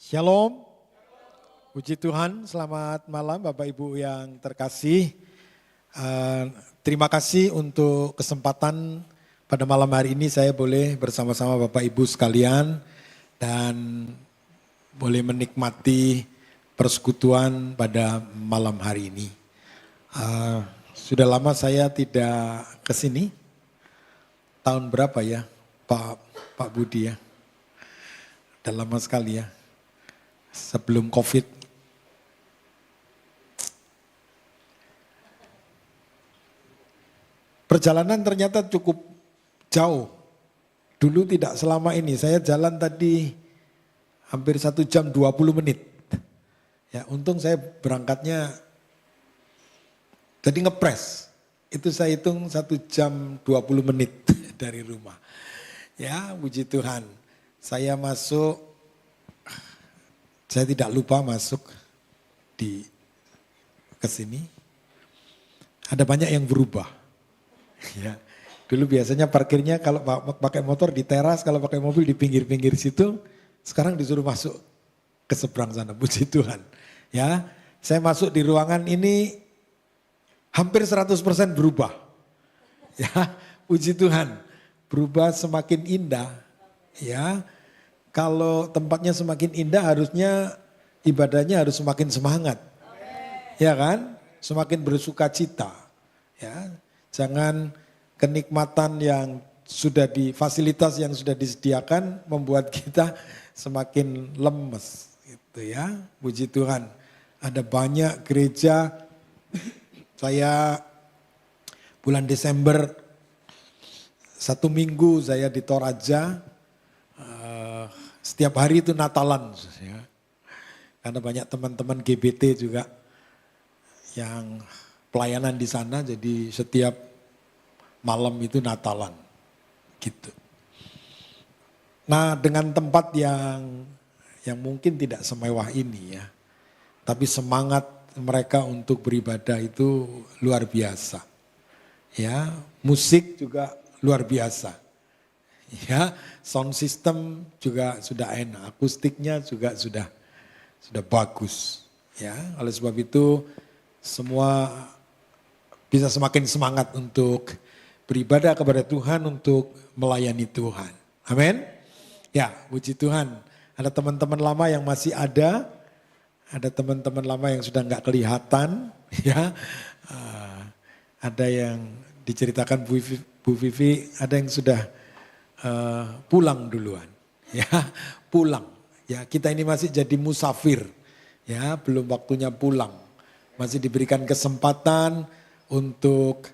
Shalom, puji Tuhan, selamat malam Bapak Ibu yang terkasih. Terima kasih untuk kesempatan pada malam hari ini saya boleh bersama-sama Bapak Ibu sekalian dan boleh menikmati persekutuan pada malam hari ini. Sudah lama saya tidak ke sini, tahun berapa ya Pak Budi ya? Sudah lama sekali ya. Sebelum COVID. Perjalanan ternyata cukup jauh. Dulu tidak selama ini, saya jalan tadi hampir 1 jam 20 menit. Ya, untung saya berangkatnya jadi ngepres. Itu saya hitung 1 jam 20 menit dari rumah. Ya, puji Tuhan. Saya masuk. Saya tidak lupa masuk ke sini. Ada banyak yang berubah. Ya. Dulu biasanya parkirnya kalau pakai motor di teras, kalau pakai mobil di pinggir-pinggir situ. Sekarang disuruh masuk ke seberang sana, puji Tuhan. Ya, saya masuk di ruangan ini hampir 100% berubah. Ya, puji Tuhan. Berubah semakin indah. Ya. Kalau tempatnya semakin indah harusnya ibadahnya harus semakin semangat. Ya kan? Semakin bersuka cita. Ya. Jangan kenikmatan yang sudah fasilitas yang sudah disediakan membuat kita semakin lemes gitu ya. Puji Tuhan. Ada banyak gereja, saya bulan Desember 1 minggu saya di Toraja. Setiap hari itu Natalan, ya. Karena banyak teman-teman GBT juga yang pelayanan di sana, jadi setiap malam itu Natalan, gitu. Nah, dengan tempat yang mungkin tidak semewah ini ya, tapi semangat mereka untuk beribadah itu luar biasa, ya. Musik juga luar biasa. Ya, sound system juga sudah enak, akustiknya juga sudah bagus. Ya, oleh sebab itu semua bisa semakin semangat untuk beribadah kepada Tuhan, untuk melayani Tuhan. Amin. Ya, puji Tuhan. Ada teman-teman lama yang masih ada teman-teman lama yang sudah nggak kelihatan. Ya, ada yang diceritakan Bu Vivi, ada yang sudah pulang duluan, ya pulang. Ya kita ini masih jadi musafir, ya belum waktunya pulang. Masih diberikan kesempatan untuk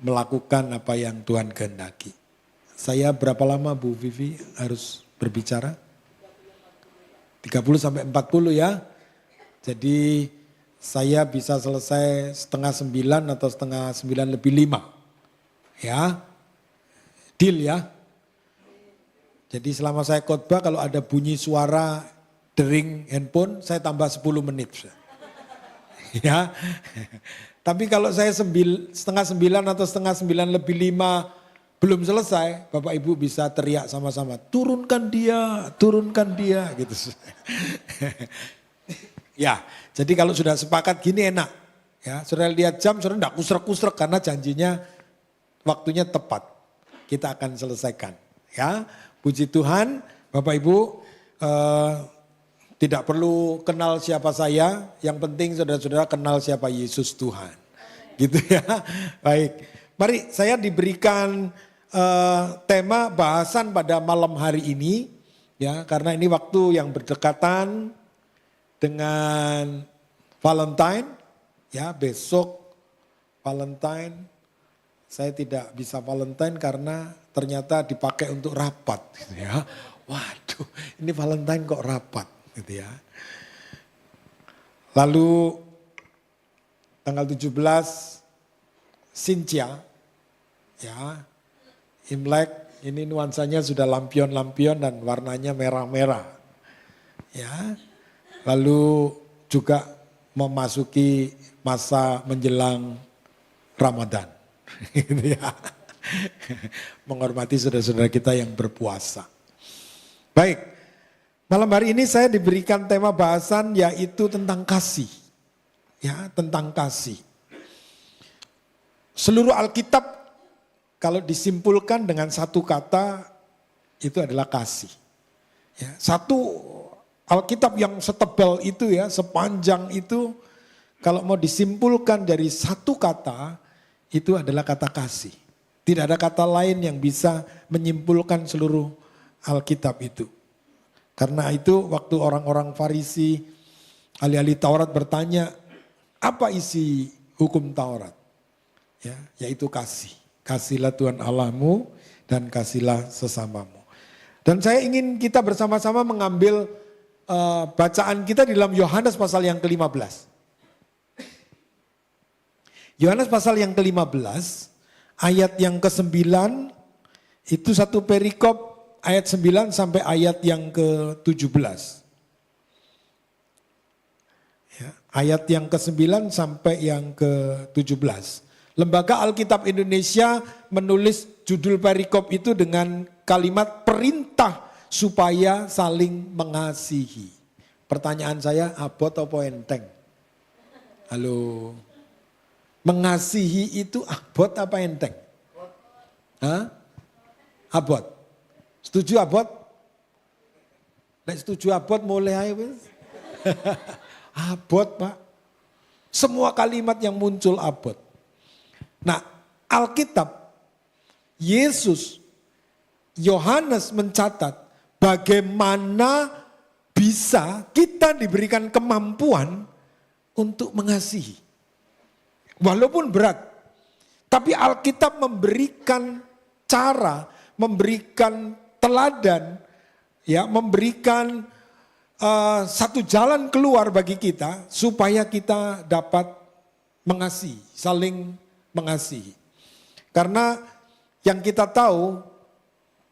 melakukan apa yang Tuhan kehendaki. Saya berapa lama Bu Vivi harus berbicara? 30 sampai 40 ya. Jadi saya bisa selesai 8:30 atau 8:30 lebih 5. Ya. Deal ya. Jadi selama saya khotbah kalau ada bunyi suara dering handphone saya tambah 10 menit. Ya. Tapi kalau saya 8:30 atau 8:30 lebih 5 belum selesai, Bapak Ibu bisa teriak sama-sama, turunkan dia gitu. Ya, jadi kalau sudah sepakat gini enak. Ya, sudah lihat jam, sudah enggak kusrek-kusrek karena janjinya waktunya tepat. Kita akan selesaikan. Ya, puji Tuhan, Bapak Ibu tidak perlu kenal siapa saya, yang penting saudara-saudara kenal siapa Yesus Tuhan. Gitu ya. Baik, mari saya diberikan tema bahasan pada malam hari ini, ya karena ini waktu yang berdekatan dengan Valentine, ya besok Valentine. Saya tidak bisa Valentine karena ternyata dipakai untuk rapat gitu ya. Waduh, ini Valentine kok rapat gitu ya. Lalu tanggal 17 Sintia ya. Imlek ini nuansanya sudah lampion-lampion dan warnanya merah-merah. Ya. Lalu juga memasuki masa menjelang Ramadan. Gitu ya. Menghormati saudara-saudara kita yang berpuasa. Baik, Malam hari ini saya diberikan tema bahasan yaitu tentang kasih. Ya, tentang kasih. Seluruh Alkitab kalau disimpulkan dengan satu kata itu adalah kasih. Ya, satu Alkitab yang setebal itu ya, sepanjang itu kalau mau disimpulkan dari satu kata itu adalah kata kasih. Tidak ada kata lain yang bisa menyimpulkan seluruh Alkitab itu. Karena itu waktu orang-orang Farisi, ahli-ahli Taurat bertanya, apa isi hukum Taurat? Ya, yaitu kasih. Kasihlah Tuhan Allahmu dan kasihlah sesamamu. Dan saya ingin kita bersama-sama mengambil bacaan kita di dalam Yohanes pasal yang ke-15. Yohanes pasal yang ke-15, ayat yang ke-9, itu satu perikop ayat 9 sampai ayat yang ke-17. Ya, ayat yang ke-9 sampai yang ke-17. Lembaga Alkitab Indonesia menulis judul perikop itu dengan kalimat perintah supaya saling mengasihi. Pertanyaan saya, abot atau enteng? Halo. Mengasihi itu abot apa enteng? Hah? Abot. Setuju abot? Nek setuju abot mulai aja wis. Abot Pak. Semua kalimat yang muncul abot. Nah Alkitab, Yesus, Yohanes mencatat bagaimana bisa kita diberikan kemampuan untuk mengasihi. Walaupun berat. Tapi Alkitab memberikan cara, memberikan teladan, ya, memberikan satu jalan keluar bagi kita supaya kita dapat mengasihi, saling mengasihi. Karena yang kita tahu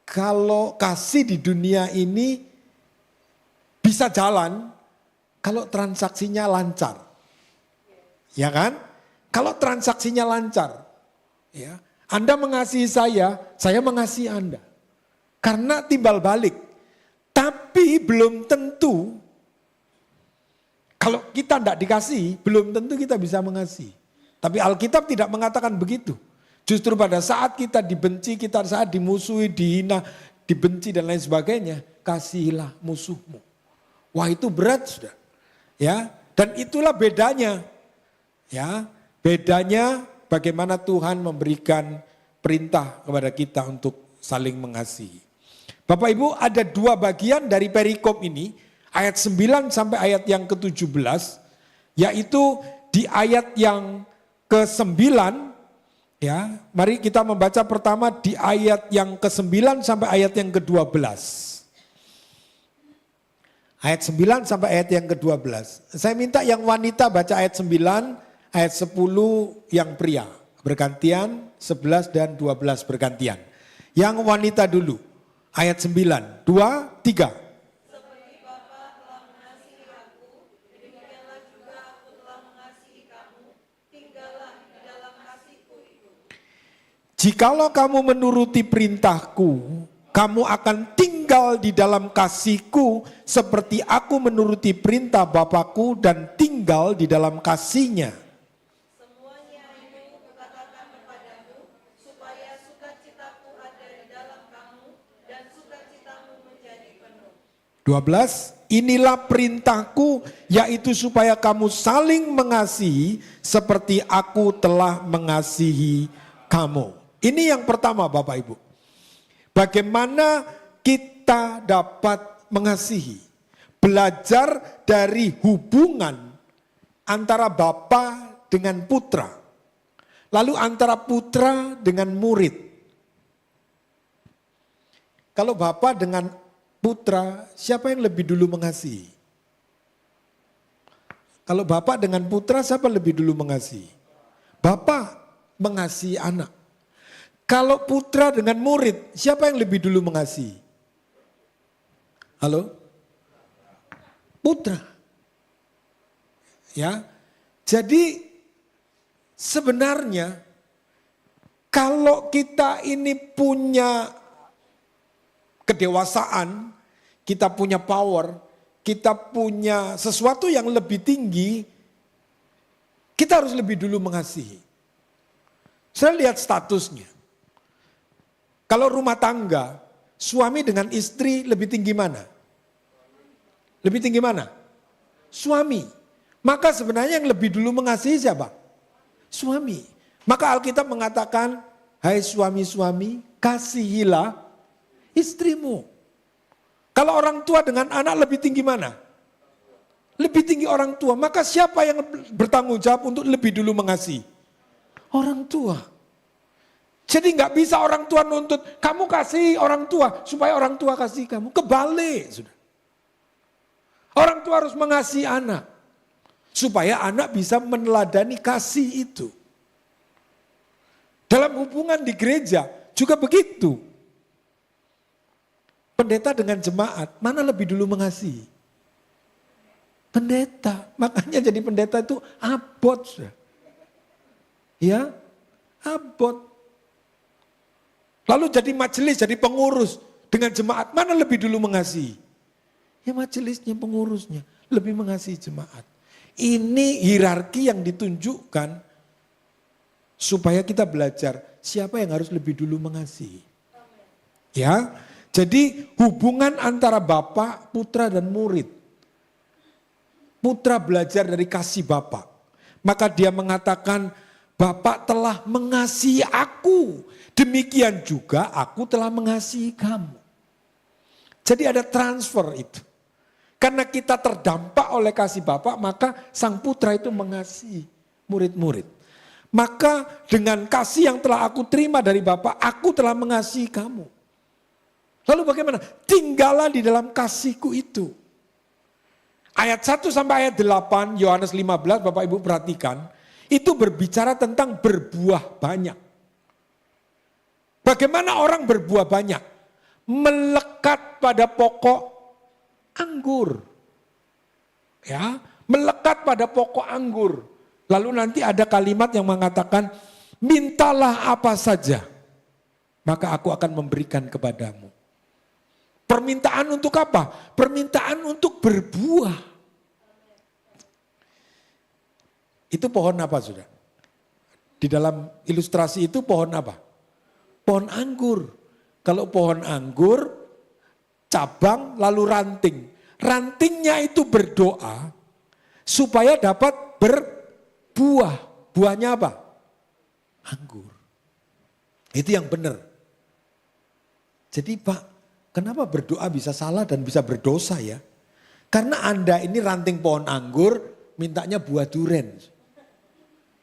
kalau kasih di dunia ini bisa jalan kalau transaksinya lancar. Ya kan? Kalau transaksinya lancar, ya. Anda mengasihi saya mengasihi Anda. Karena timbal balik. Tapi belum tentu, kalau kita tidak dikasih, belum tentu kita bisa mengasihi. Tapi Alkitab tidak mengatakan begitu. Justru pada saat kita dibenci, kita saat dimusuhi, dihina, dibenci dan lain sebagainya, kasihilah musuhmu. Wah itu berat sudah. Ya, dan itulah bedanya. Ya, bedanya bagaimana Tuhan memberikan perintah kepada kita untuk saling mengasihi. Bapak Ibu, ada dua bagian dari perikop ini, ayat 9 sampai ayat yang ke-17, yaitu di ayat yang ke-9, ya, mari kita membaca pertama di ayat yang ke-9 sampai ayat yang ke-12. Ayat 9 sampai ayat yang ke-12. Saya minta yang wanita baca ayat 9, ayat 10 yang pria. Bergantian, 11 dan 12 bergantian. Yang wanita dulu. Ayat 9, 2, 3. Seperti Bapa telah mengasihi aku, demikianlah juga aku telah mengasihi kamu. Tinggallah di dalam kasihku itu. Jikalau kamu menuruti perintahku, kamu akan tinggal di dalam kasihku seperti aku menuruti perintah Bapakku dan tinggal di dalam kasihnya. Semuanya itu kukatakan kepadamu, supaya sukacitaku ada di dalam kamu dan sukacitamu menjadi penuh. 12, inilah perintahku yaitu supaya kamu saling mengasihi seperti aku telah mengasihi kamu. Ini yang pertama Bapak Ibu. Bagaimana kita dapat mengasihi? Belajar dari hubungan antara Bapa dengan putra. Lalu antara putra dengan murid. Kalau Bapa dengan putra, siapa yang lebih dulu mengasihi? Kalau Bapa dengan putra, siapa lebih dulu mengasihi? Bapa mengasihi anak. Kalau putra dengan murid, siapa yang lebih dulu mengasihi? Halo? Putra. Ya. Jadi sebenarnya kalau kita ini punya kedewasaan, kita punya power, kita punya sesuatu yang lebih tinggi, kita harus lebih dulu mengasihi. Saya lihat statusnya. Kalau rumah tangga, suami dengan istri lebih tinggi mana? Lebih tinggi mana? Suami. Maka sebenarnya yang lebih dulu mengasihi siapa? Suami. Maka Alkitab mengatakan, hai suami-suami, kasihilah istrimu. Kalau orang tua dengan anak lebih tinggi mana? Lebih tinggi orang tua. Maka siapa yang bertanggung jawab untuk lebih dulu mengasihi? Orang tua. Jadi nggak bisa orang tua nuntut, kamu kasih orang tua supaya orang tua kasih kamu. Kebalik sudah. Orang tua harus mengasihi anak. Supaya anak bisa meneladani kasih itu. Dalam hubungan di gereja juga begitu. Pendeta dengan jemaat, mana lebih dulu mengasihi? Pendeta. Makanya jadi pendeta itu abot. Sudah. Ya, abot. Lalu jadi majelis, jadi pengurus dengan jemaat. Mana lebih dulu mengasihi? Ya majelisnya, pengurusnya. Lebih mengasihi jemaat. Ini hierarki yang ditunjukkan supaya kita belajar siapa yang harus lebih dulu mengasihi. Ya, jadi hubungan antara bapak, putra dan murid. Putra belajar dari kasih bapak. Maka dia mengatakan, Bapak telah mengasihi aku. Demikian juga aku telah mengasihi kamu. Jadi ada transfer itu. Karena kita terdampak oleh kasih Bapak, maka sang putra itu mengasihi murid-murid. Maka dengan kasih yang telah aku terima dari Bapak, aku telah mengasihi kamu. Lalu bagaimana? Tinggallah di dalam kasihku itu. Ayat 1 sampai ayat 8, Yohanes 15, Bapak Ibu perhatikan. Itu berbicara tentang berbuah banyak. Bagaimana orang berbuah banyak? Melekat pada pokok anggur. Ya, melekat pada pokok anggur. Lalu nanti ada kalimat yang mengatakan, mintalah apa saja, maka aku akan memberikan kepadamu. Permintaan untuk apa? Permintaan untuk berbuah. Itu pohon apa sudah? Di dalam ilustrasi itu pohon apa? Pohon anggur. Kalau pohon anggur, cabang lalu ranting. Rantingnya itu berdoa supaya dapat berbuah. Buahnya apa? Anggur. Itu yang benar. Jadi Pak, kenapa berdoa bisa salah dan bisa berdosa ya? Karena Anda ini ranting pohon anggur, mintanya buah duren.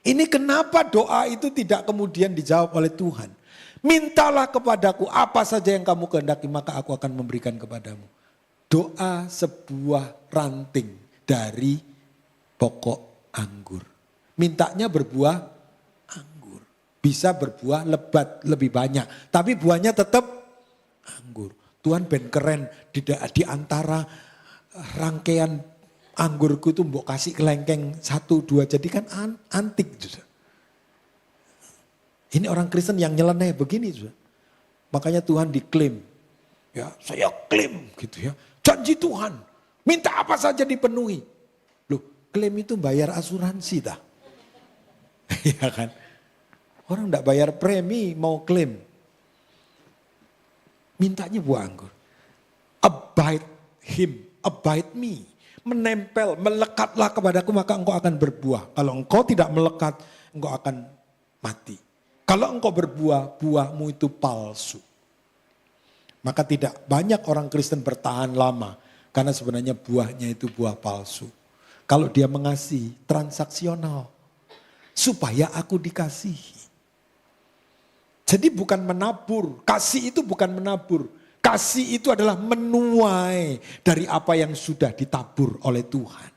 Ini kenapa doa itu tidak kemudian dijawab oleh Tuhan. Mintalah kepadaku apa saja yang kamu kehendaki, maka aku akan memberikan kepadamu. Doa sebuah ranting dari pokok anggur. Mintanya berbuah anggur. Bisa berbuah lebat lebih banyak. Tapi buahnya tetap anggur. Tuhan ben keren di antara rangkaian anggurku itu mbok kasih kelengkeng 1, 2, jadi kan antik. Ini orang Kristen yang nyeleneh begini. Makanya Tuhan diklaim. Ya, saya klaim gitu ya. Janji Tuhan, minta apa saja dipenuhi. Loh, klaim itu bayar asuransi dah. Ya kan? Orang enggak bayar premi mau klaim. Mintanya buah anggur. Abide him, abide me. Menempel, melekatlah kepadaku maka engkau akan berbuah. Kalau engkau tidak melekat, engkau akan mati. Kalau engkau berbuah, buahmu itu palsu. Maka tidak banyak orang Kristen bertahan lama. Karena sebenarnya buahnya itu buah palsu. Kalau dia mengasihi, transaksional. Supaya aku dikasihi. Jadi bukan menabur, kasih itu bukan menabur. Kasih itu adalah menuai dari apa yang sudah ditabur oleh Tuhan.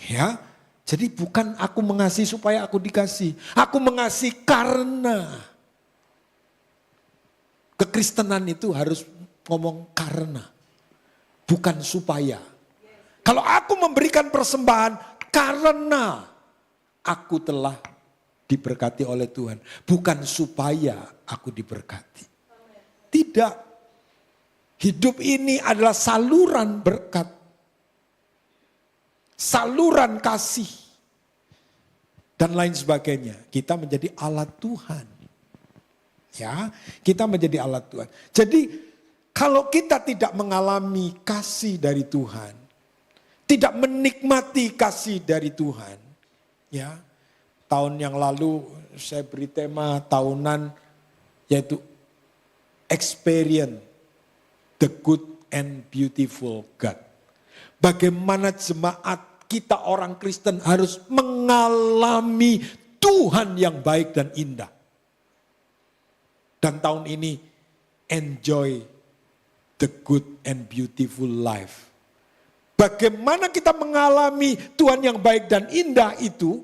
Ya, jadi bukan aku mengasihi supaya aku dikasih. Aku mengasihi karena. Kekristenan itu harus ngomong karena. Bukan supaya. Kalau aku memberikan persembahan karena aku telah diberkati oleh Tuhan. Bukan supaya aku diberkati. Tidak. Hidup ini adalah saluran berkat. Saluran kasih. Dan lain sebagainya. Kita menjadi alat Tuhan. Ya, kita menjadi alat Tuhan. Jadi kalau kita tidak mengalami kasih dari Tuhan, tidak menikmati kasih dari Tuhan, ya. Tahun yang lalu saya beri tema tahunan yaitu experience the good and beautiful God. Bagaimana jemaat kita orang Kristen harus mengalami Tuhan yang baik dan indah. Dan tahun ini enjoy the good and beautiful life. Bagaimana kita mengalami Tuhan yang baik dan indah itu,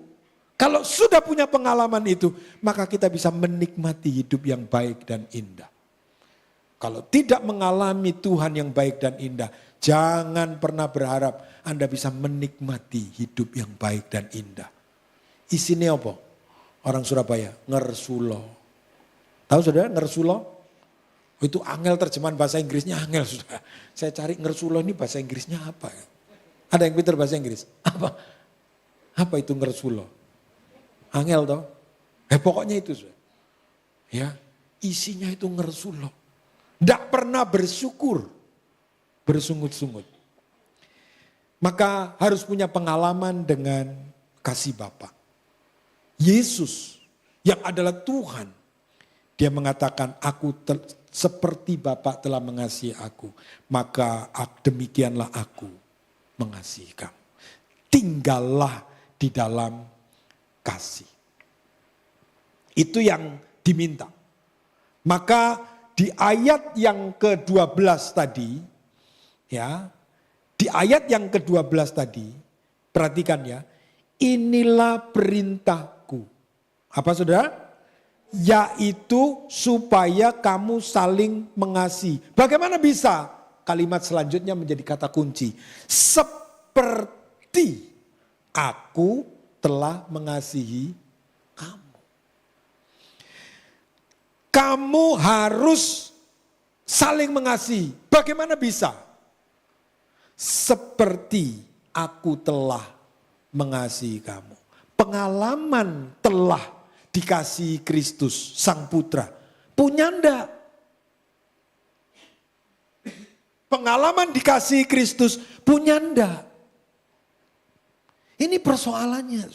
kalau sudah punya pengalaman itu, maka kita bisa menikmati hidup yang baik dan indah. Kalau tidak mengalami Tuhan yang baik dan indah, jangan pernah berharap Anda bisa menikmati hidup yang baik dan indah. Isinya apa? Orang Surabaya, ngersulo. Tahu saudara ngersulo? Itu angel terjemahan bahasa Inggrisnya angel sudah. Saya cari ngersulo ini bahasa Inggrisnya apa ya? Ada yang pintar bahasa Inggris? Apa? Apa itu ngersulo? Angel toh? Pokoknya itu sudah. Ya, isinya itu ngersulo. Tidak pernah bersyukur, bersungut-sungut. Maka harus punya pengalaman dengan kasih Bapa. Yesus yang adalah Tuhan. Dia mengatakan, seperti Bapa telah mengasihi aku, maka demikianlah aku mengasihi kamu. Tinggallah di dalam kasih. Itu yang diminta. Maka di ayat yang ke-12 tadi, ya, di ayat yang ke-12 tadi, perhatikan ya, inilah perintahku. Apa saudara? Yaitu supaya kamu saling mengasihi. Bagaimana bisa? Kalimat selanjutnya menjadi kata kunci. Seperti aku telah mengasihi kamu. Kamu harus saling mengasihi. Bagaimana bisa? Seperti aku telah mengasihi kamu. Pengalaman telah dikasihi Kristus Sang Putra. Punya enggak? Pengalaman dikasihi Kristus punya enggak? Ini persoalannya.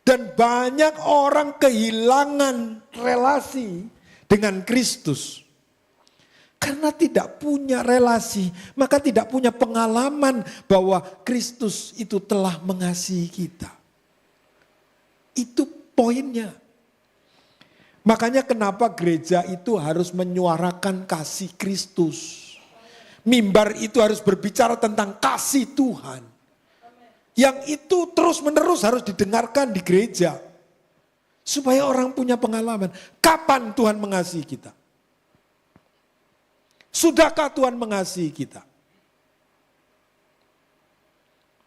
Dan banyak orang kehilangan relasi dengan Kristus. Karena tidak punya relasi, maka tidak punya pengalaman bahwa Kristus itu telah mengasihi kita. Itu poinnya. Makanya kenapa gereja itu harus menyuarakan kasih Kristus. Mimbar itu harus berbicara tentang kasih Tuhan. Yang itu terus menerus harus didengarkan di gereja. Supaya orang punya pengalaman. Kapan Tuhan mengasihi kita? Sudahkah Tuhan mengasihi kita?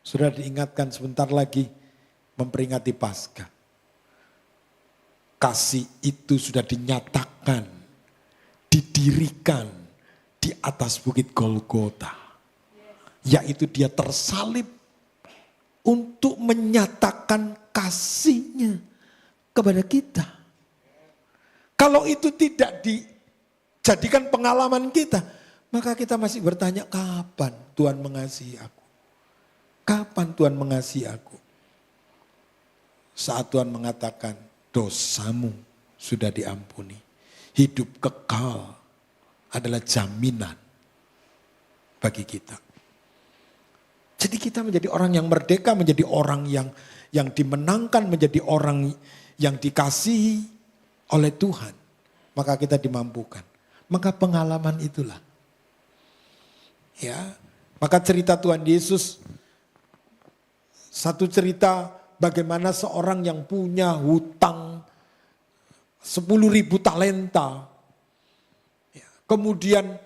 Sudah diingatkan sebentar lagi memperingati Paskah. Kasih itu sudah dinyatakan, didirikan di atas bukit Golgota. Yaitu dia tersalib untuk menyatakan kasihnya kepada kita. Kalau itu tidak dijadikan pengalaman kita, maka kita masih bertanya, kapan Tuhan mengasihi aku? Kapan Tuhan mengasihi aku? Saat Tuhan mengatakan, dosamu sudah diampuni. Hidup kekal adalah jaminan bagi kita. Jadi kita menjadi orang yang merdeka, menjadi orang yang dimenangkan, menjadi orang yang dikasihi oleh Tuhan. Maka kita dimampukan. Maka pengalaman itulah. Ya, maka cerita Tuhan Yesus, satu cerita bagaimana seorang yang punya hutang 10.000 talenta. Kemudian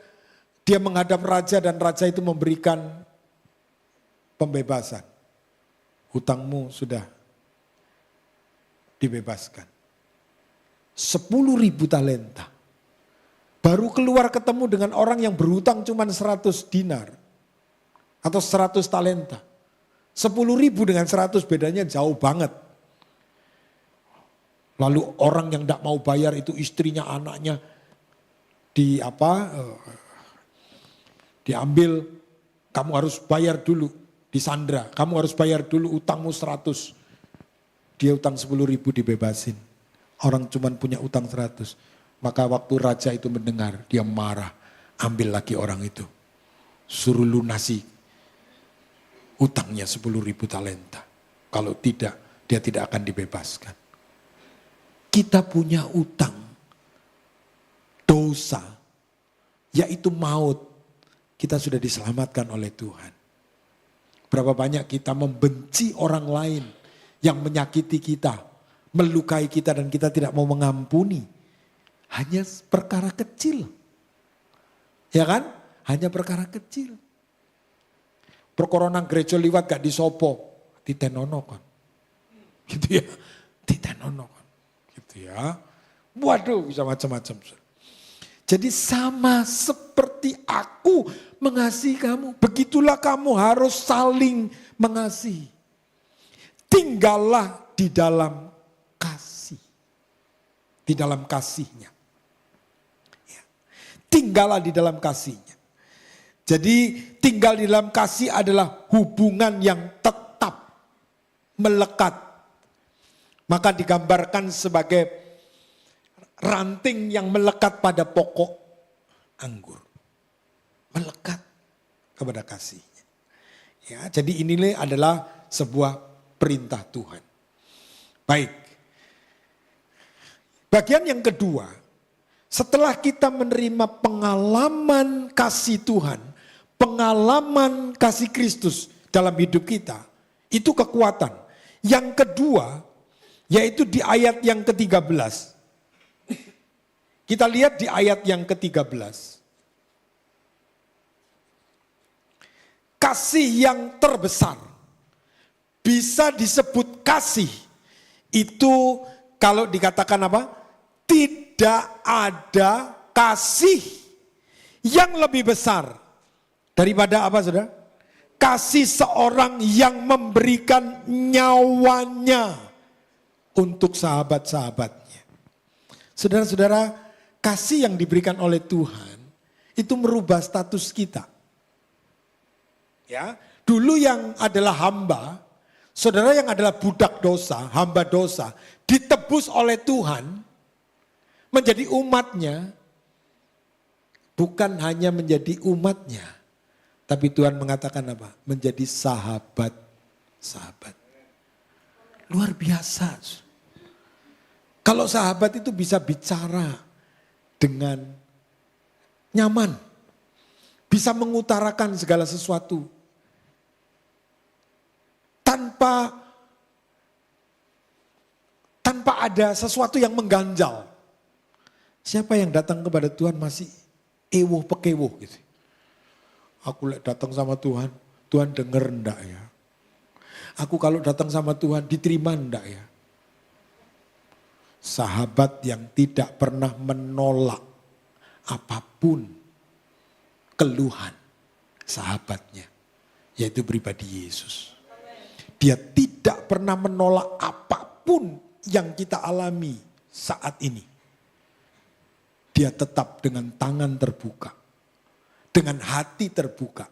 dia menghadap raja dan raja itu memberikan pembebasan. Hutangmu sudah dibebaskan. 10.000 talenta. Baru keluar ketemu dengan orang yang berhutang cuma 100 dinar. Atau 100 talenta. 10.000 dengan 100 bedanya jauh banget. Lalu orang yang tidak mau bayar itu istrinya, anaknya diambil, kamu harus bayar dulu, disandra, kamu harus bayar dulu utangmu 100. Dia utang 10.000 dibebasin. Orang cuma punya utang 100. Maka waktu raja itu mendengar, dia marah, ambil lagi orang itu. Suruh lunasi utangnya 10.000 talenta. Kalau tidak, dia tidak akan dibebaskan. Kita punya utang, dosa, yaitu maut. Kita sudah diselamatkan oleh Tuhan. Berapa banyak kita membenci orang lain yang menyakiti kita, melukai kita dan kita tidak mau mengampuni. Hanya perkara kecil. Ya kan? Hanya perkara kecil. Perkoronan gereja liwat gak disopo, ditenono kan. Gitu ya, ditenono kan. Gitu ya. Waduh, bisa macam-macam. Jadi sama seperti aku mengasihi kamu, begitulah kamu harus saling mengasihi. Tinggallah di dalam kasih. Di dalam kasihnya. Ya. Tinggallah di dalam kasihnya. Jadi tinggal di dalam kasih adalah hubungan yang tetap melekat. Maka digambarkan sebagai ranting yang melekat pada pokok anggur. Melekat kepada kasihnya. Ya, jadi inilah adalah sebuah perintah Tuhan. Baik. Bagian yang kedua, setelah kita menerima pengalaman kasih Tuhan, pengalaman kasih Kristus dalam hidup kita, itu kekuatan. Yang kedua, yaitu di ayat yang ke-13. Kita lihat di ayat yang ke-13. Kasih yang terbesar bisa disebut kasih. Itu kalau dikatakan apa? Tidak ada kasih yang lebih besar daripada apa, saudara? Kasih seorang yang memberikan nyawanya untuk sahabat-sahabatnya. Saudara-saudara, kasih yang diberikan oleh Tuhan itu merubah status kita. Ya, dulu yang adalah hamba, saudara yang adalah budak dosa, hamba dosa, ditebus oleh Tuhan menjadi umatnya, bukan hanya menjadi umatnya, tapi Tuhan mengatakan apa? Menjadi sahabat-sahabat. Luar biasa. Kalau sahabat itu bisa bicara dengan nyaman, bisa mengutarakan segala sesuatu tanpa ada sesuatu yang mengganjal. Siapa yang datang kepada Tuhan masih ewoh pekewoh gitu. Aku datang sama Tuhan, Tuhan denger enggak ya? Aku kalau datang sama Tuhan diterima enggak ya? Sahabat yang tidak pernah menolak apapun keluhan sahabatnya, yaitu pribadi Yesus. Dia tidak pernah menolak apapun yang kita alami saat ini. Dia tetap dengan tangan terbuka, dengan hati terbuka.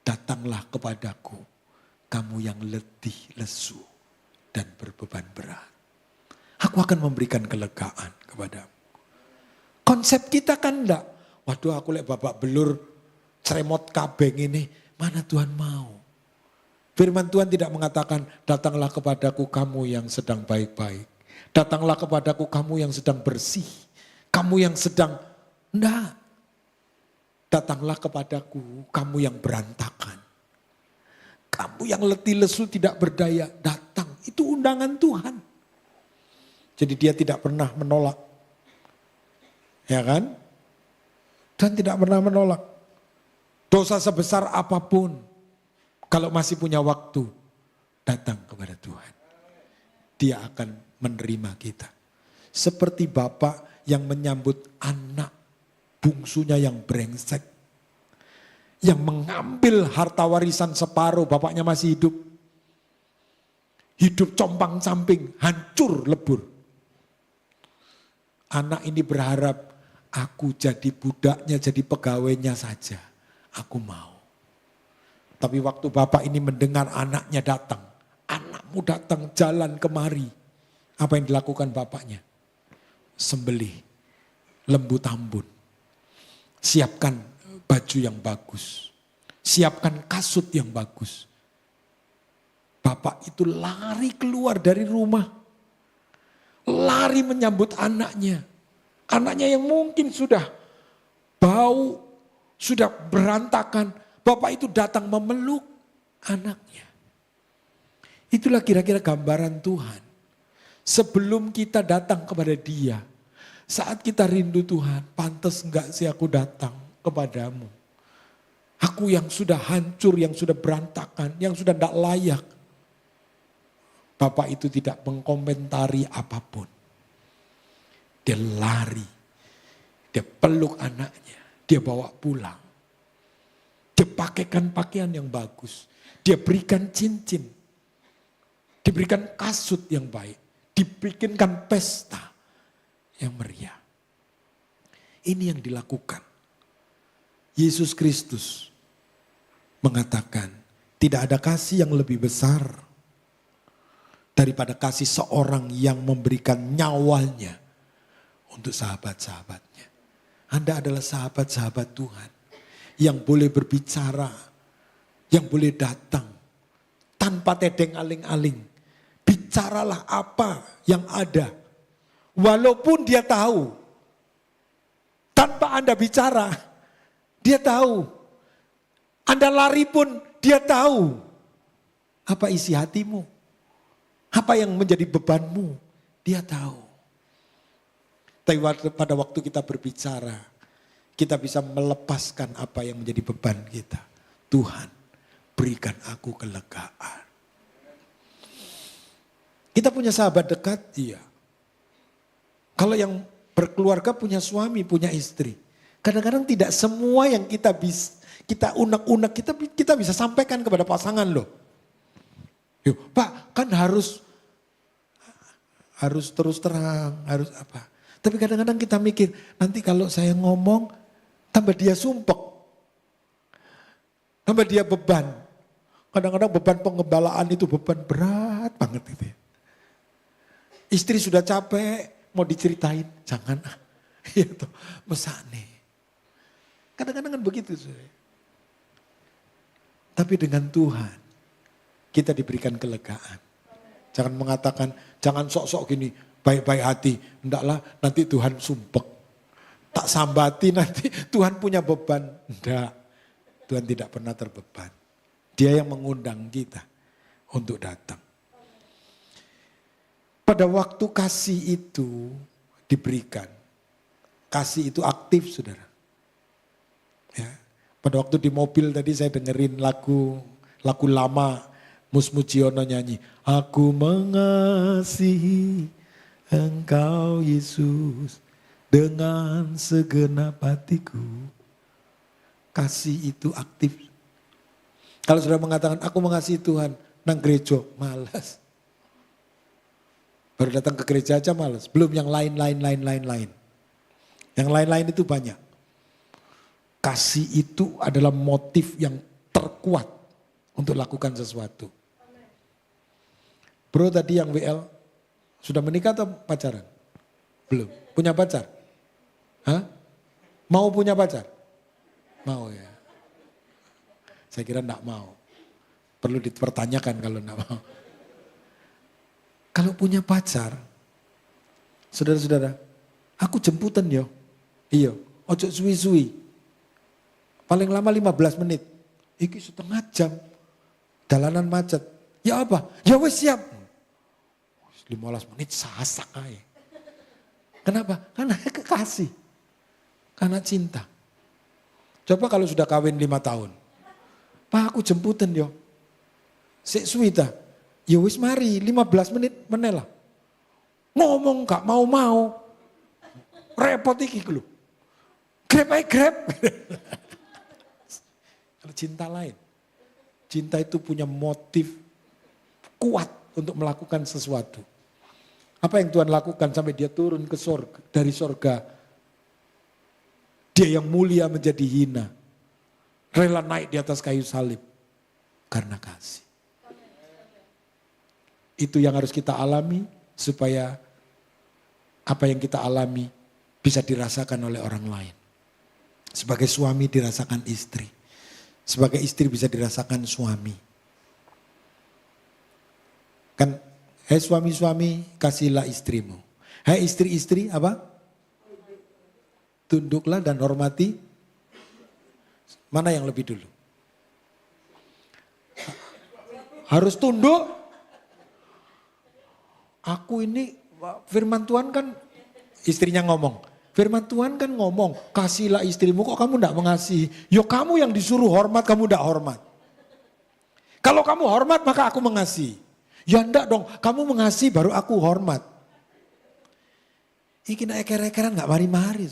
Datanglah kepadaku, kamu yang letih, lesu, dan berbeban berat. Aku akan memberikan kelegaan kepadamu. Konsep kita kan enggak, waduh aku lihat babak belur, ceremot kabeng ini, mana Tuhan mau. Firman Tuhan tidak mengatakan, datanglah kepadaku kamu yang sedang baik-baik. Datanglah kepadaku kamu yang sedang bersih. Kamu yang sedang, enggak. Datanglah kepadaku kamu yang berantakan. Kamu yang letih lesu tidak berdaya, datang. Itu undangan Tuhan. Jadi dia tidak pernah menolak. Ya kan? Dan tidak pernah menolak. Dosa sebesar apapun, kalau masih punya waktu, datang kepada Tuhan. Dia akan menerima kita. Seperti Bapak yang menyambut anak bungsunya yang brengsek. Yang mengambil harta warisan separuh, bapaknya masih hidup. Hidup compang-camping, hancur lebur. Anak ini berharap, aku jadi budaknya, jadi pegawainya saja. Aku mau. Tapi waktu bapak ini mendengar anaknya datang. Anakmu datang jalan kemari. Apa yang dilakukan bapaknya? Sembelih lembu tambun. Siapkan baju yang bagus. Siapkan kasut yang bagus. Bapak itu lari keluar dari rumah. Lari menyambut anaknya. Anaknya yang mungkin sudah bau, sudah berantakan. Bapak itu datang memeluk anaknya. Itulah kira-kira gambaran Tuhan. Sebelum kita datang kepada Dia. Saat kita rindu Tuhan, pantas enggak sih aku datang kepadamu. Aku yang sudah hancur, yang sudah berantakan, yang sudah tidak layak. Bapak itu tidak mengkomentari apapun. Dia lari, dia peluk anaknya, dia bawa pulang. Dia pakaikan pakaian yang bagus, dia berikan cincin, diberikan kasut yang baik, dibikinkan pesta yang meriah. Ini yang dilakukan. Yesus Kristus mengatakan, tidak ada kasih yang lebih besar daripada kasih seorang yang memberikan nyawanya untuk sahabat-sahabatnya. Anda adalah sahabat-sahabat Tuhan yang boleh berbicara, yang boleh datang tanpa tedeng aling-aling. Bicaralah apa yang ada. Walaupun dia tahu, tanpa Anda bicara, dia tahu. Anda lari pun dia tahu. Apa isi hatimu? Apa yang menjadi bebanmu? Dia tahu. Tapi pada waktu kita berbicara, kita bisa melepaskan apa yang menjadi beban kita. Tuhan, berikan aku kelegaan. Kita punya sahabat dekat, iya. Kalau yang berkeluarga punya suami, punya istri. Kadang-kadang tidak semua yang kita unek-unek, kita bisa sampaikan kepada pasangan loh. Yuk, Pak, kan harus terus terang, harus apa. Tapi kadang-kadang kita mikir, nanti kalau saya ngomong, tambah dia sumpek. Tambah dia beban. Kadang-kadang beban pengembalaan itu beban berat banget gitu ya. Istri sudah capek, mau diceritain, jangan. Ya toh, mesane. Kadang-kadang kan begitu. Tapi dengan Tuhan, kita diberikan kelegaan. Jangan mengatakan, jangan sok-sok gini, baik-baik hati. Enggaklah, nanti Tuhan sumpek. Tak sambati nanti Tuhan punya beban. Enggak, Tuhan tidak pernah terbeban. Dia yang mengundang kita untuk datang. Pada waktu kasih itu diberikan. Kasih itu aktif, saudara. Ya. Pada waktu di mobil tadi saya dengerin lagu lama, Mus Mujiono nyanyi, aku mengasihi Engkau Yesus dengan segenap hatiku. Kasih itu aktif. Kalau sudah mengatakan aku mengasihi Tuhan, nang gereja, malas. Baru datang ke gereja aja malas, belum yang lain. Yang lain-lain itu banyak. Kasih itu adalah motif yang terkuat untuk lakukan sesuatu. Bro tadi yang WL, sudah menikah atau pacaran? Belum. Punya pacar? Hah? Mau punya pacar? Mau ya. Saya kira enggak mau. Perlu dipertanyakan kalau enggak mau. Kalau punya pacar, saudara-saudara, aku jemputan yo. Iya, ojo suwi-suwi. Paling lama 15 menit. Iki setengah jam. Jalanan macet. Ya apa? Ya wes siap. 15 menit sasak aja. Kenapa? Karena kekasih. Karena cinta. Coba kalau sudah kawin 5 tahun. Pak aku jemputan yo. Sik suwi ta. Ya wis mari 15 menit menela. Ngomong gak mau-mau. Repot iki lho. Grab aja grab. Kalau cinta lain. Cinta itu punya motif kuat untuk melakukan sesuatu. Apa yang Tuhan lakukan sampai dia turun ke sorga, dari sorga. Dia yang mulia menjadi hina. Rela naik di atas kayu salib. Karena kasih. Itu yang harus kita alami supaya apa yang kita alami bisa dirasakan oleh orang lain. Sebagai suami dirasakan istri. Sebagai istri bisa dirasakan suami. Kan, hai suami-suami kasihlah istrimu. Hai istri-istri apa? Tunduklah dan hormati. Mana yang lebih dulu? Harus tunduk. Aku ini, firman Tuhan kan, istrinya ngomong. Firman Tuhan kan ngomong, kasihlah istrimu, kok kamu tidak mengasihi? Yo kamu yang disuruh hormat, kamu tidak hormat. Kalau kamu hormat maka aku mengasihi. Ya enggak dong, kamu mengasihi baru aku hormat. Ini kena eker-ekeran gak mari-mari.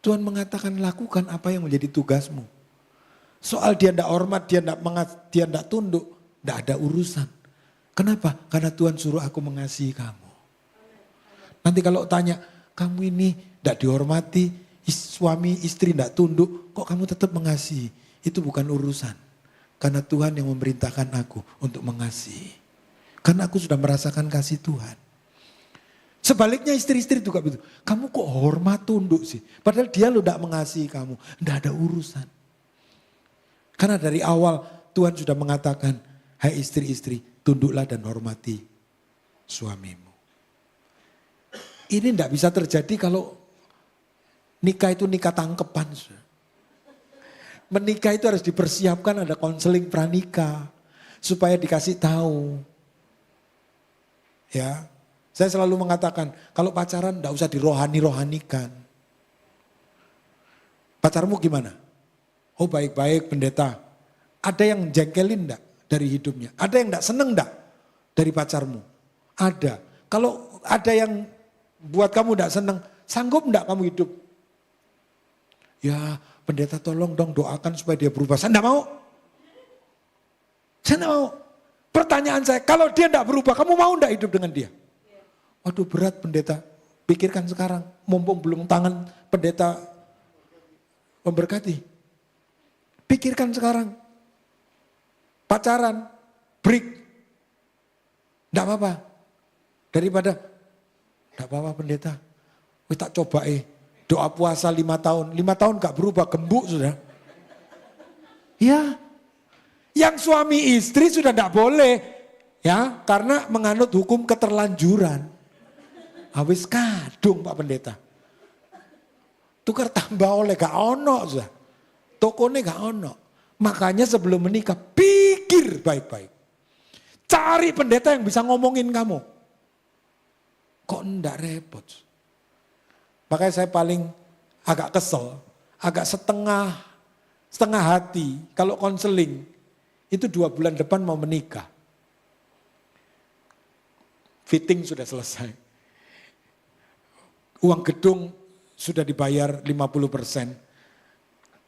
Tuhan mengatakan lakukan apa yang menjadi tugasmu. Soal dia tidak hormat, dia tidak tunduk, tidak ada urusan. Kenapa? Karena Tuhan suruh aku mengasihi kamu. Nanti kalau tanya, kamu ini tidak dihormati, suami istri tidak tunduk, kok kamu tetap mengasihi? Itu bukan urusan. Karena Tuhan yang memerintahkan aku untuk mengasihi. Karena aku sudah merasakan kasih Tuhan. Sebaliknya istri-istri juga begitu. Kamu kok hormat tunduk sih? Padahal dia lo tidak mengasihi kamu. Tidak ada urusan. Karena dari awal Tuhan sudah mengatakan, hai istri-istri, tunduklah dan hormati suamimu. Ini tidak bisa terjadi kalau nikah itu nikah tangkepan. Menikah itu harus dipersiapkan, ada konseling pranikah. Supaya dikasih tahu. Ya, saya selalu mengatakan, kalau pacaran tidak usah dirohani-rohanikan. Pacarmu gimana? Oh baik-baik pendeta. Ada yang jengkelin enggak dari hidupnya? Ada yang enggak seneng enggak dari pacarmu? Ada. Kalau ada yang buat kamu enggak seneng, sanggup enggak kamu hidup? Ya pendeta tolong dong doakan supaya dia berubah. Saya enggak mau. Saya enggak mau. Pertanyaan saya, kalau dia enggak berubah, kamu mau enggak hidup dengan dia? Waduh berat pendeta. Pikirkan sekarang, mumpung belum tangan pendeta memberkati. Pikirkan sekarang. Pacaran, break. Tidak apa-apa. Daripada, tidak apa-apa pendeta. Tak coba doa puasa 5 tahun. 5 tahun gak berubah, gembuk sudah. Ya. Yang suami istri sudah tidak boleh. Ya, karena menganut hukum keterlanjuran. Habis kadung Pak Pendeta. Tukar tambah oleh gak ono sudah. Tokonya gak ono. Makanya sebelum menikah pikir baik-baik. Cari pendeta yang bisa ngomongin kamu. Kok enggak repot. Makanya saya paling agak kesel. Agak setengah hati. Kalau konseling itu 2 bulan depan mau menikah. Fitting sudah selesai. Uang gedung sudah dibayar 50%.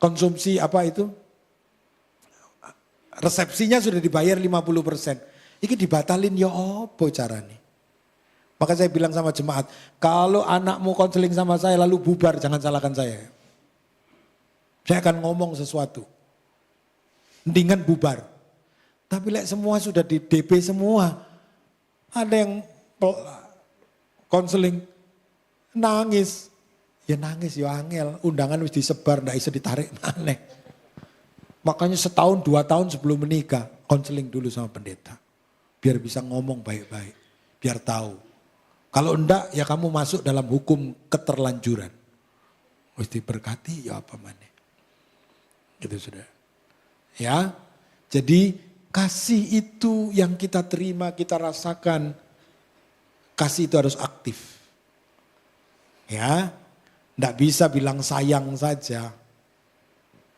Konsumsi apa itu? Resepsinya sudah dibayar 50%. Ini dibatalin ya apa caranya? Maka saya bilang sama jemaat, kalau anakmu konseling sama saya lalu bubar, jangan salahkan saya. Saya akan ngomong sesuatu. Mendingan bubar. Tapi semua sudah di DP semua. Ada yang konseling nangis. Ya nangis ya angel, undangan wis disebar, ndak bisa ditarik maneh. Makanya 1 tahun 2 tahun sebelum menikah, konseling dulu sama pendeta. Biar bisa ngomong baik-baik, biar tahu. Kalau enggak ya kamu masuk dalam hukum keterlanjuran. Wis diberkati ya apa maneh. Gitu sudah. Ya. Jadi kasih itu yang kita terima, kita rasakan. Kasih itu harus aktif. Ya. Enggak bisa bilang sayang saja.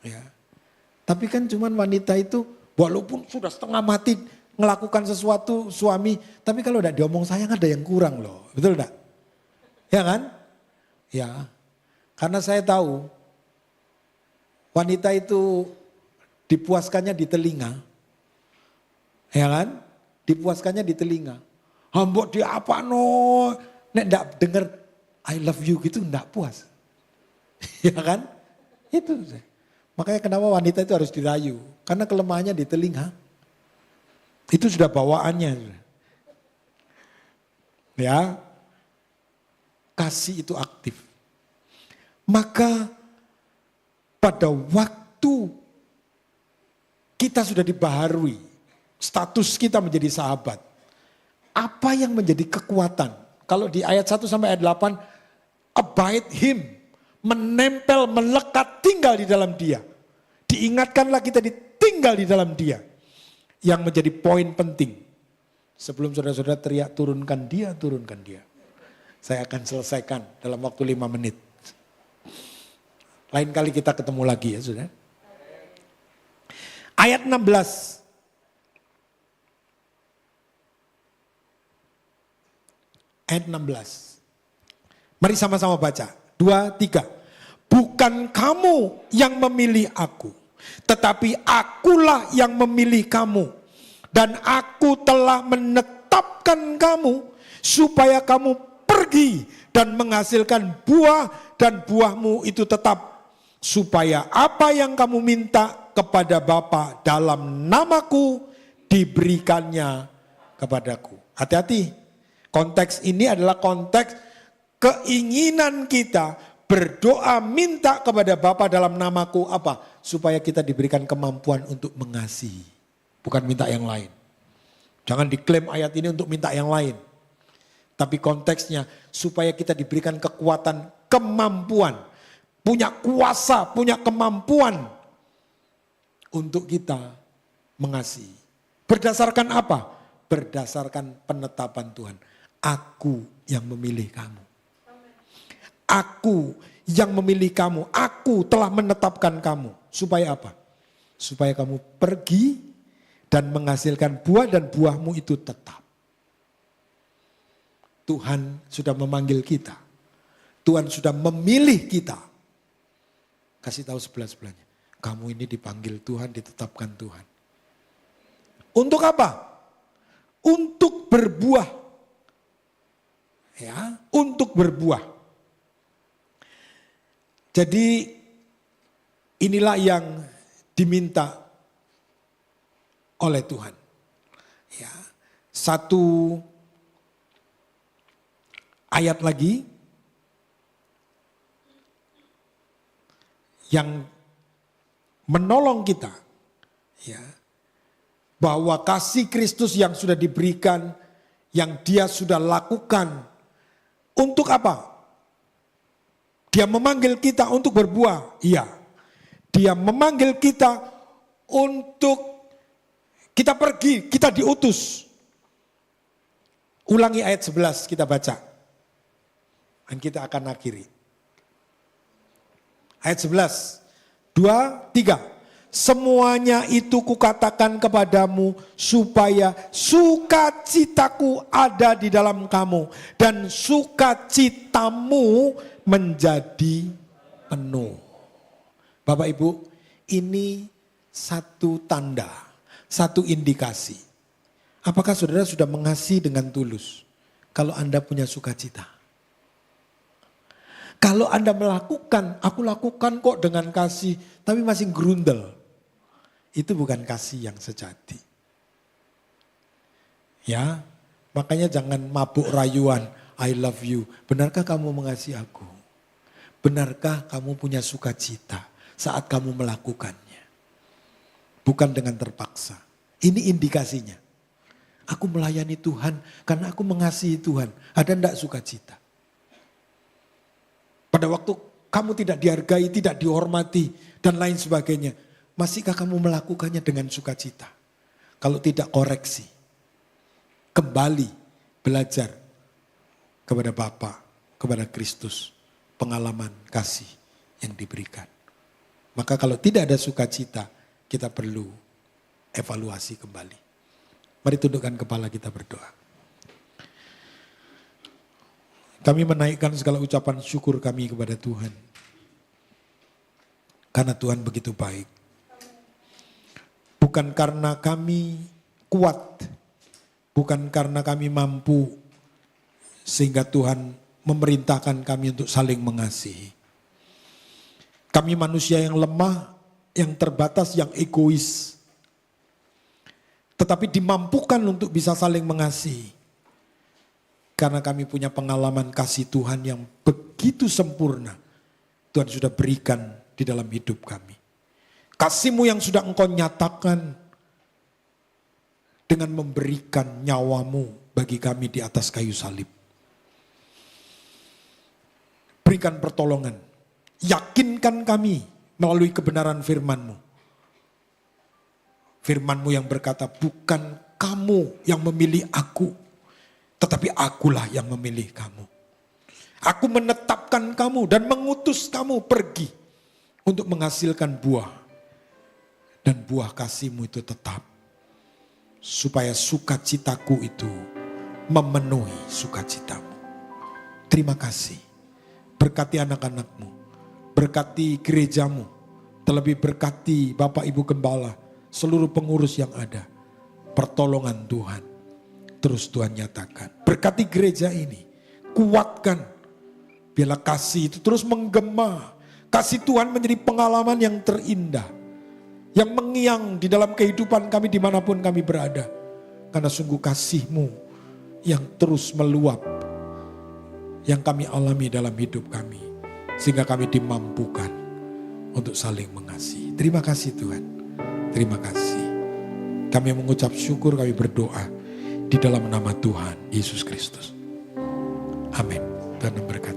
Ya. Tapi kan cuman wanita itu walaupun sudah setengah mati melakukan sesuatu suami. Tapi kalau enggak diomong sayang ada yang kurang loh. Betul enggak? Ya kan? Ya, karena saya tahu wanita itu dipuaskannya di telinga. Ya kan? Dipuaskannya di telinga. Hambok dia apa no? Nek ndak denger I love you gitu ndak puas. Ya kan? Itu. Makanya kenapa wanita itu harus dirayu. Karena kelemahannya di telinga. Itu sudah bawaannya. Ya. Kasih itu aktif. Maka pada waktu kita sudah dibaharui, status kita menjadi sahabat. Apa yang menjadi kekuatan? Kalau di ayat 1 sampai ayat 8, abide him, menempel, melekat, tinggal di dalam dia. Diingatkanlah kita tinggal di dalam dia. Yang menjadi poin penting. Sebelum saudara-saudara teriak turunkan dia, turunkan dia. Saya akan selesaikan dalam waktu 5 menit. Lain kali kita ketemu lagi ya saudara. Ayat 16. Ayat 16. Mari sama-sama baca. 2, 3. Bukan kamu yang memilih aku, tetapi akulah yang memilih kamu. Dan aku telah menetapkan kamu supaya kamu pergi dan menghasilkan buah dan buahmu itu tetap. Supaya apa yang kamu minta kepada Bapa dalam namaku diberikannya kepadaku. Hati-hati, konteks ini adalah konteks keinginan kita berdoa minta kepada Bapa dalam namaku apa? Supaya kita diberikan kemampuan untuk mengasihi. Bukan minta yang lain. Jangan diklaim ayat ini untuk minta yang lain. Tapi konteksnya supaya kita diberikan kekuatan, kemampuan. Punya kuasa, punya kemampuan. Untuk kita mengasihi. Berdasarkan apa? Berdasarkan penetapan Tuhan. Aku yang memilih kamu. Aku yang memilih kamu. Aku telah menetapkan kamu. Supaya apa? Supaya kamu pergi dan menghasilkan buah dan buahmu itu tetap. Tuhan sudah memanggil kita. Tuhan sudah memilih kita. Kasih tahu sebelah-sebelahnya. Kamu ini dipanggil Tuhan, ditetapkan Tuhan. Untuk apa? Untuk berbuah. Ya, untuk berbuah. Jadi inilah yang diminta oleh Tuhan. Ya, satu ayat lagi yang menolong kita, ya, bahwa kasih Kristus yang sudah diberikan, yang dia sudah lakukan, untuk apa? Dia memanggil kita untuk berbuah, iya. Dia memanggil kita untuk kita pergi, kita diutus. Ulangi ayat 11 kita baca. Dan kita akan akhiri. Ayat 11. 2, 3. Semuanya itu kukatakan kepadamu supaya sukacitaku ada di dalam kamu. Dan sukacitamu menjadi penuh. Bapak Ibu, ini satu tanda, satu indikasi. Apakah saudara sudah mengasihi dengan tulus? Kalau Anda punya sukacita. Kalau Anda melakukan, aku lakukan kok dengan kasih, tapi masih gerundel. Itu bukan kasih yang sejati. Ya, makanya jangan mabuk rayuan, I love you. Benarkah kamu mengasihi aku? Benarkah kamu punya sukacita saat kamu melakukannya? Bukan dengan terpaksa. Ini indikasinya. Aku melayani Tuhan karena aku mengasihi Tuhan. Ada enggak sukacita? Pada waktu kamu tidak dihargai, tidak dihormati, dan lain sebagainya. Masihkah kamu melakukannya dengan sukacita? Kalau tidak, koreksi. Kembali belajar kepada Bapa, kepada Kristus. Pengalaman kasih yang diberikan. Maka kalau tidak ada sukacita, kita perlu evaluasi kembali. Mari tundukkan kepala kita berdoa. Kami menaikkan segala ucapan syukur kami kepada Tuhan. Karena Tuhan begitu baik. Bukan karena kami kuat, bukan karena kami mampu, sehingga Tuhan memerintahkan kami untuk saling mengasihi. Kami manusia yang lemah, yang terbatas, yang egois. Tetapi dimampukan untuk bisa saling mengasihi. Karena kami punya pengalaman kasih Tuhan yang begitu sempurna. Tuhan sudah berikan di dalam hidup kami. Kasih-Mu yang sudah Engkau nyatakan dengan memberikan nyawa-Mu bagi kami di atas kayu salib. Berikan pertolongan. Yakinkan kami melalui kebenaran firman-Mu. Firman-Mu yang berkata, bukan kamu yang memilih aku, tetapi akulah yang memilih kamu. Aku menetapkan kamu dan mengutus kamu pergi untuk menghasilkan buah. Dan buah kasih-Mu itu tetap. Supaya sukacitaku itu memenuhi sukacitamu. Terima kasih. Berkati anak-anak-Mu. Berkati gereja-Mu. Terlebih berkati Bapak Ibu Gembala. Seluruh pengurus yang ada. Pertolongan Tuhan. Terus Tuhan nyatakan. Berkati gereja ini. Kuatkan. Biarlah kasih itu terus menggema. Kasih Tuhan menjadi pengalaman yang terindah. Yang mengiang di dalam kehidupan kami dimanapun kami berada. Karena sungguh kasih-Mu yang terus meluap. Yang kami alami dalam hidup kami. Sehingga kami dimampukan untuk saling mengasihi. Terima kasih Tuhan. Terima kasih. Kami mengucap syukur, kami berdoa di dalam nama Tuhan Yesus Kristus. Amin. Tuhan memberkati.